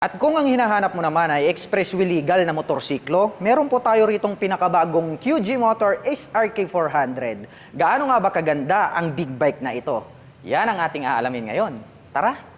At kung ang hinahanap mo naman ay expressway legal na motorsiklo, meron po tayo ritong pinakabagong QG Motor SRK 400. Gaano nga ba kaganda ang big bike na ito? Yan ang ating aalamin ngayon. Tara!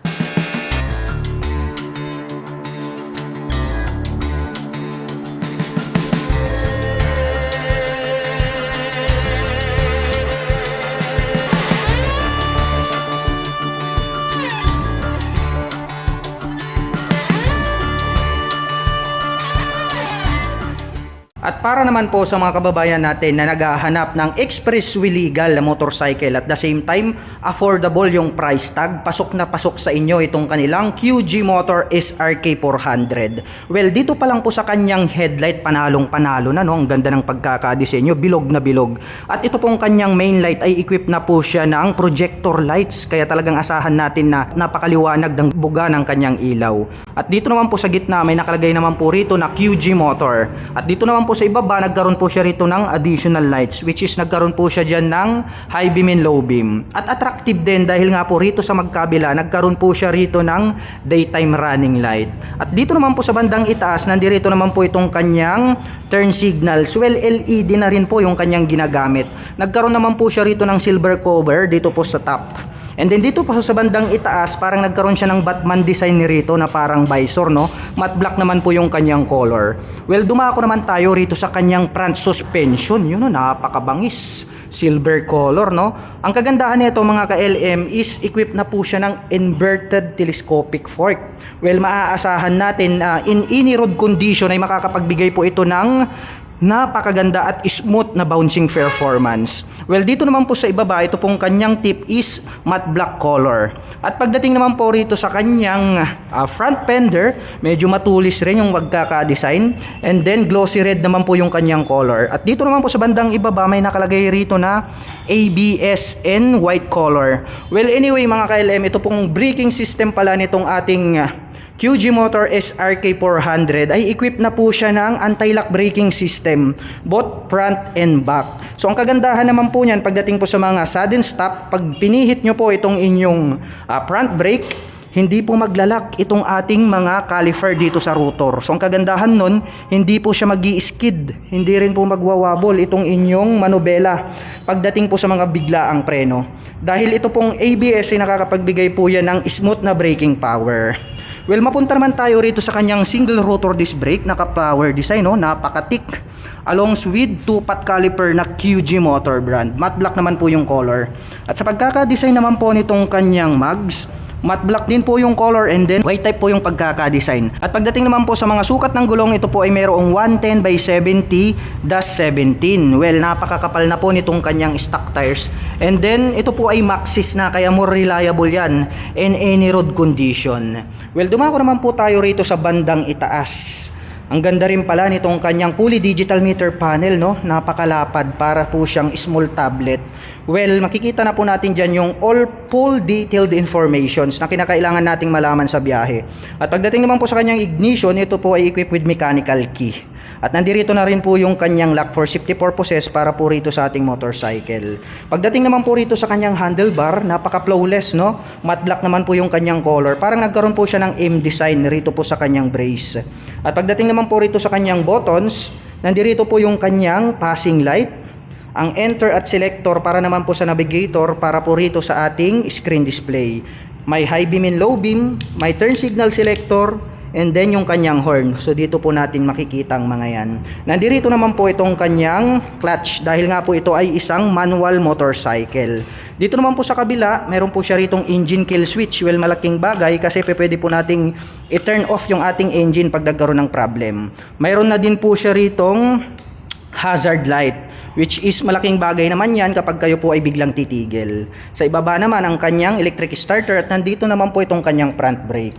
At para naman po sa mga kababayan natin na naghahanap ng expressway legal na motorcycle at the same time affordable yung price tag, pasok na pasok sa inyo itong kanilang QG Motor SRK 400. Well, dito pa lang po sa kanyang headlight, panalong-panalo na, no? Ang ganda ng pagkakadisenyo, bilog na bilog. At ito pong kanyang main light ay equipped na po siya ng projector lights, kaya talagang asahan natin na napakaliwanag ng buga ng kanyang ilaw. At dito naman po sa gitna may nakalagay naman po rito na QG Motor. At dito naman po sa ibaba, nagkaroon po siya rito ng additional lights, which is nagkaroon po siya dyan ng high beam and low beam. At attractive din dahil nga po rito sa magkabila, nagkaroon po siya rito ng daytime running light. At dito naman po sa bandang itaas, nandirito naman po itong kanyang turn signals. Well, LED na rin po yung kanyang ginagamit. Nagkaroon naman po siya rito ng silver cover dito po sa top. And then dito pa sa bandang itaas, parang nagkaroon siya ng Batman design ni rito na parang visor, no? Matte black naman po yung kanyang color. Well, dumako naman tayo rito sa kanyang front suspension. Yun, no, napakabangis. Silver color, no? Ang kagandahan nito mga ka-LM is equipped na po siya ng inverted telescopic fork. Well, maaasahan natin in any road condition ay makakapagbigay po ito ng napakaganda at smooth na bouncing performance. Well, dito naman po sa ibaba, ito pong kanyang tip is matte black color. At pagdating naman po rito sa kanyang front fender, medyo matulis rin yung magkaka-design. And then glossy red naman po yung kanyang color. At dito naman po sa bandang ibaba, may nakalagay rito na ABS in white color. Well, anyway mga ka-LM, ito pong braking system pala nitong ating QG Motor SRK 400 ay equipped na po siya ng anti-lock braking system, both front and back. So ang kagandahan naman po niyan pagdating po sa mga sudden stop, pag pinihit nyo po itong inyong front brake, hindi po maglalak itong ating mga caliper dito sa rotor. So ang kagandahan nun, hindi po siya mag-i-skid, hindi rin po magwawabol itong inyong manubela pagdating po sa mga biglaang preno. Dahil ito pong ABS ay nakakapagbigay po yan ng smooth na braking power. Well, mapunta naman tayo rito sa kanyang single rotor disc brake, naka-flower design, no? Napakatik. Along with 2-pot caliper na QG Motor brand. Matte black naman po yung color. At sa pagkaka-design naman po nitong kanyang mags, matte black din po yung color and then white type po yung pagkaka-design. At pagdating naman po sa mga sukat ng gulong, ito po ay mayroong 110 by 70-17. Well, napakakapal na po nitong kanyang stock tires. And then, ito po ay Maxxis na, kaya more reliable yan in any road condition. Well, dumako naman po tayo rito sa bandang itaas. Ang ganda rin pala nitong kanyang fully digital meter panel, no? Napakalapad, para po siyang small tablet. Well, makikita na po natin dyan yung all full detailed informations na kinakailangan nating malaman sa biyahe. At pagdating naman po sa kanyang ignition, ito po ay equipped with mechanical key. At nandirito na rin po yung kanyang lock for safety purposes para po rito sa ating motorcycle. Pagdating naman po rito sa kanyang handlebar, napaka-flawless, no? Matte black naman po yung kanyang color. Parang nagkaroon po siya ng M design rito po sa kanyang brace. At pagdating naman po rito sa kanyang buttons, nandirito po yung kanyang passing light, ang enter at selector para naman po sa navigator, para po rito sa ating screen display. May high beam and low beam, may turn signal selector, and then yung kanyang horn. So dito po natin makikita ang mga yan. Nandirito naman po itong kanyang clutch, dahil nga po ito ay isang manual motorcycle. Dito naman po sa kabila, meron po siya ritong engine kill switch. Well, malaking bagay kasi pwede po nating i-turn off yung ating engine pag nagkaroon ng problem. Mayroon na din po siya ritong hazard light, which is malaking bagay naman yan kapag kayo po ay biglang titigil. Sa ibaba naman ang kanyang electric starter at nandito naman po itong kanyang front brake.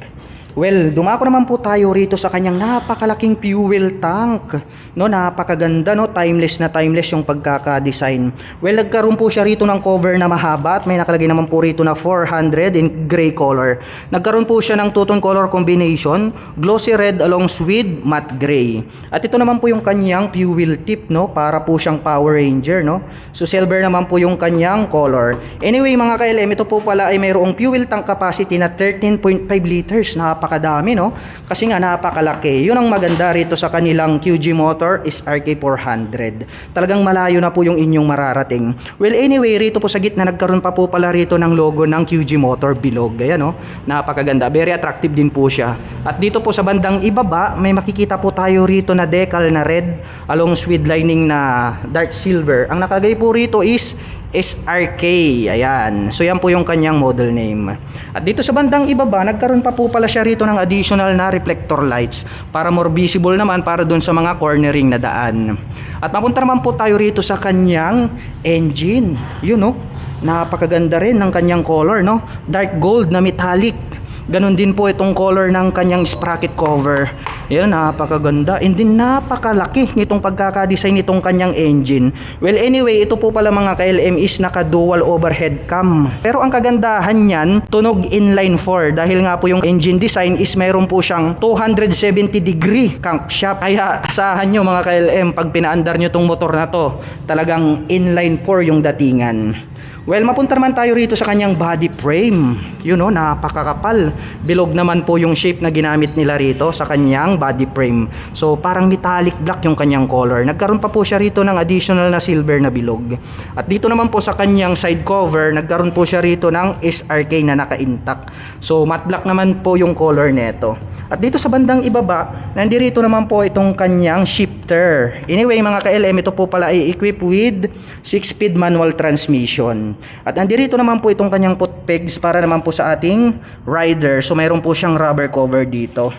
Well, dumako naman po tayo rito sa kanyang napakalaking fuel tank. No, napakaganda, no, timeless na timeless yung pagkaka-design. Well, nagkaroon po siya rito ng cover na mahaba at may nakalagay naman po rito na 400 in gray color. Nagkaroon po siya ng two-tone color combination, glossy red along with matte gray. At ito naman po yung kanyang fuel tip, no, para po siyang Power Ranger, no. So silver naman po yung kanyang color. Anyway, mga ka-LM, ito po pala ay mayroong fuel tank capacity na 13.5 liters. napakadami, no? Kasi nga napakalaki. Yun ang maganda rito sa kanilang QG Motor is RK400. Talagang malayo na po yung inyong mararating. Well, anyway, rito po sa gitna nagkaroon pa po pala rito ng logo ng QG Motor bilog. Ayan, no? Napakaganda. Very attractive din po siya. At dito po sa bandang ibaba, may makikita po tayo rito na decal na red along with lining na dark silver. Ang nakalagay po rito is SRK. Ayan. So yan po yung kanyang model name. At dito sa bandang ibaba, nagkaroon pa po pala siya rito ng additional na reflector lights para more visible naman para dun sa mga cornering na daan. At mapunta naman po tayo rito sa kanyang engine. Yun, no? Napakaganda rin ng kanyang color, no? Dark gold na metallic. Ganon din po itong color ng kanyang sprocket cover. Yan, napakaganda. And din napakalaki nitong pagkakadesign nitong kanyang engine. Well, anyway, ito po pala mga ka-LM is naka dual overhead cam. Pero ang kagandahan niyan, tunog inline 4. Dahil nga po yung engine design is mayroon po siyang 270 degree crankshaft. Kaya asahan nyo mga ka-LM, pag pinaandar nyo tong motor na to, talagang inline 4 yung datingan. Well, mapunta naman tayo rito sa kanyang body frame. You know, napakakapal. Bilog naman po yung shape na ginamit nila rito sa kanyang body frame. So, parang metallic black yung kanyang color. Nagkaroon pa po siya rito ng additional na silver na bilog. At dito naman po sa kanyang side cover, nagkaroon po siya rito ng SRK na naka-intact. So, matte black naman po yung color neto. At dito sa bandang ibaba, nandirito naman po itong kanyang shifter. Anyway, mga ka-LM, ito po pala ay equipped with 6-speed manual transmission. At nandito naman po itong kanyang foot pegs para naman po sa ating rider. So mayroon po siyang rubber cover dito.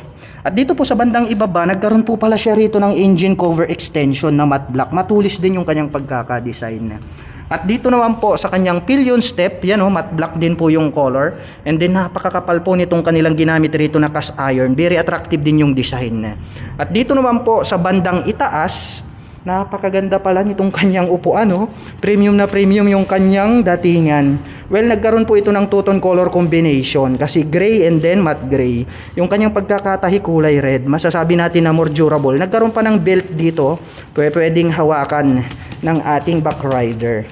At dito po sa bandang ibaba, nagkaroon po pala siya rito ng engine cover extension na matte black. Matulis din yung kanyang pagkakadesign. At dito naman po sa kanyang pillion step, yan o, matte black din po yung color. And then napakakapal po nitong kanilang ginamit rito na cast iron. Very attractive din yung design. At dito naman po sa bandang itaas, napakaganda pala nitong kanyang upuan, no? Premium na premium yung kanyang datingan. Well, nagkaroon po ito ng two-tone color combination kasi gray and then matte gray. Yung kanyang pagkakatahi kulay red. Masasabi natin na more durable. Nagkaroon pa ng belt dito, pwedeng hawakan ng ating back rider.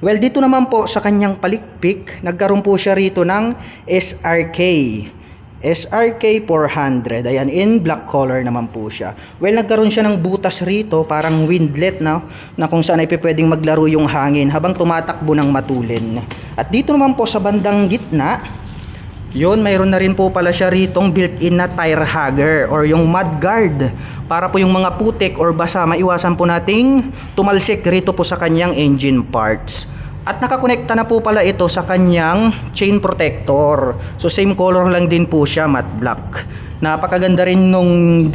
Well, dito naman po sa kanyang palikpik, nagkaroon po siya rito ng SRK. SRK 400. Ayan, in black color naman po siya. Well, nagkaroon siya ng butas rito, parang windlet na kung saan ay pwedeng maglaro yung hangin habang tumatakbo ng matulin. At dito naman po sa bandang gitna, yun, mayroon na rin po pala siya ritong built-in na tire hugger or yung mud guard para po yung mga putik or basa maiwasan po nating tumalsik rito po sa kanyang engine parts. At nakakonekta na po pala ito sa kanyang chain protector. So same color lang din po siya, matte black. Napakaganda rin nung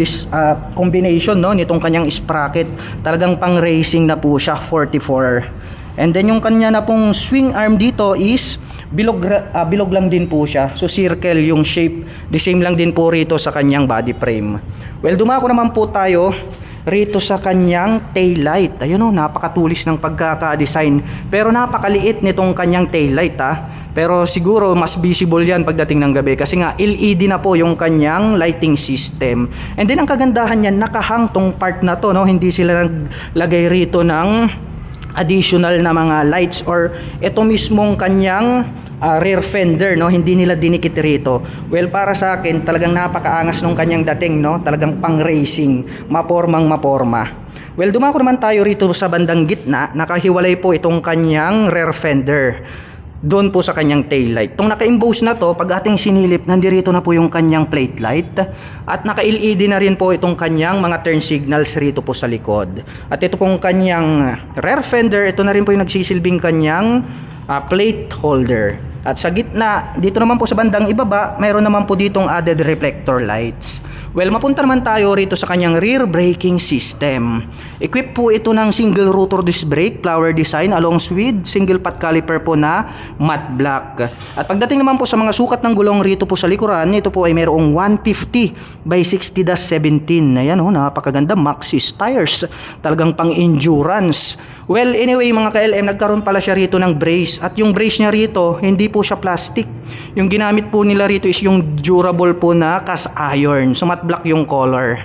combination, no, nitong kanyang sprocket. Talagang pang racing na po siya, 44. And then yung kanya na pong swing arm dito is bilog lang din po siya. So circle yung shape. The same lang din po rito sa kanyang body frame. Well, dumako naman po tayo rito sa kanyang tail light. Ayun, oh, napakatulis ng pagkaka-design. Pero napakaliit nitong kanyang tail light, ha. Pero siguro mas visible yan pagdating ng gabi kasi nga LED na po yung kanyang lighting system. And then ang kagandahan niyan, nakahang tong part na to, no. Hindi sila naglagay rito ng additional na mga lights or ito mismong kanyang rear fender, no, hindi nila dinikit rito. Well, para sa akin talagang napakaangas nung kanyang dating, no, talagang pang racing, mapormang maporma. Well, dumako naman tayo rito sa bandang gitna. Nakahiwalay po itong kanyang rear fender doon po sa kanyang tail light. Itong naka-emboss na to, pag ating sinilip, nandirito na po yung kanyang plate light at naka-LED na rin po itong kanyang mga turn signals rito po sa likod. At ito pong kanyang rear fender, ito na rin po yung nagsisilbing kanyang plate holder. At sa gitna, dito naman po sa bandang ibaba, mayroon naman po ditong added reflector lights. Well, mapunta naman tayo rito sa kanyang rear braking system. Equipped po ito ng single rotor disc brake, flower design, along with single pot caliper po na matte black. At pagdating naman po sa mga sukat ng gulong rito po sa likuran, ito po ay mayroong 150 by 60-17. Ayan, oh, napakaganda. Maxxis tires. Talagang pang endurance. Well, anyway mga ka-LM, nagkaroon pala siya rito ng brace. At yung brace niya rito, hindi po siya plastic. Yung ginamit po nila rito is yung durable po na cast iron. So matte black yung color.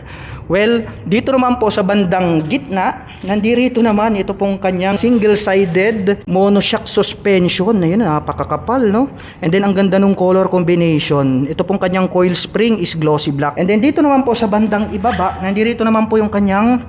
Well, dito naman po sa bandang gitna, nandirito naman ito pong kanyang single-sided monoshock suspension. Ayun, napakakapal, no? And then ang ganda ng color combination. Ito pong kanyang coil spring is glossy black. And then dito naman po sa bandang ibaba, nandirito naman po yung kanyang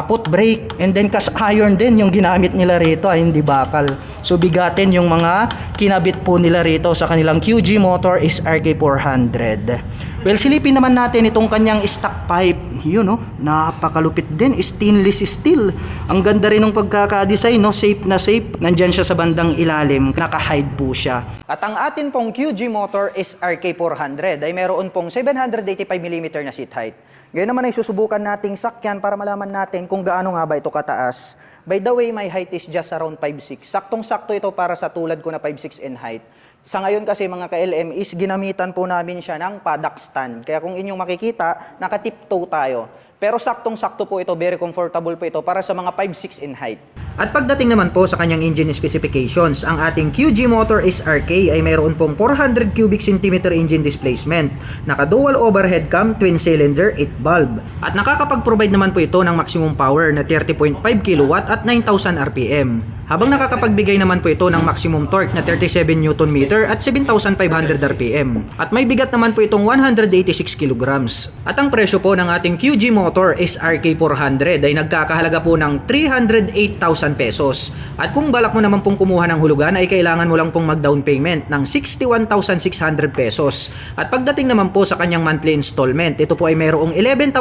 foot brake. And then cast iron din yung ginamit nila rito, hindi bakal. So bigatin yung mga kinabit po nila rito sa kanilang QG Motor is RK400. Well, silipin naman natin itong kanyang stock pipe. Yun, no? Napakalupit din. Stainless steel. Ang ganda rin ng pagkakadesign, no? Safe na safe. Nandyan siya sa bandang ilalim. Naka-hide po siya. At ang atin pong QG motor is RK400 ay meron pong 785mm na seat height. Ngayon naman ay susubukan nating sakyan para malaman natin kung gaano nga ba ito kataas. By the way, my height is just around 5'6". Saktong-sakto ito para sa tulad ko na 5'6" in height. Sa ngayon kasi mga ka-LM is ginamitan po namin siya ng paddock stand. Kaya kung inyong makikita, naka-tiptoe tayo. Pero saktong-sakto po ito, very comfortable po ito para sa mga 5'6" in height. At pagdating naman po sa kanyang engine specifications, ang ating QG motor is RK ay mayroon pong 400 cubic centimeter engine displacement, naka-dual overhead cam, twin cylinder, 8 valve. At nakakapag-provide naman po ito ng maximum power na 30.5 kW at 9,000 RPM. Habang nakakapagbigay naman po ito ng maximum torque na 37 Nm at 7,500 RPM. At may bigat naman po itong 186 kg. At ang presyo po ng ating QG motor is RK400 ay nagkakahalaga po ng 308,000 pesos. At kung balak mo naman pong kumuha ng hulugan ay kailangan mo lang pong mag-down payment ng 61,600 pesos. At pagdating naman po sa kanyang monthly installment, ito po ay mayroong 11,157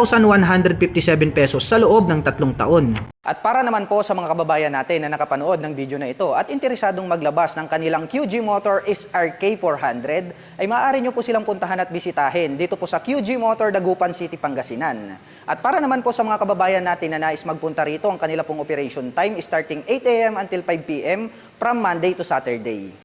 pesos sa loob ng 3 taon. At para naman po sa mga kababayan natin na nakapanood ng video na ito at interesadong maglabas ng kanilang QG motor is RK400, ay maaari nyo po silang puntahan at bisitahin dito po sa QG Motor, Dagupan City, Pangasinan. At para naman po sa mga kababayan natin na nais magpunta rito, ang kanila pong operation time is starting 8 AM until 5 PM from Monday to Saturday.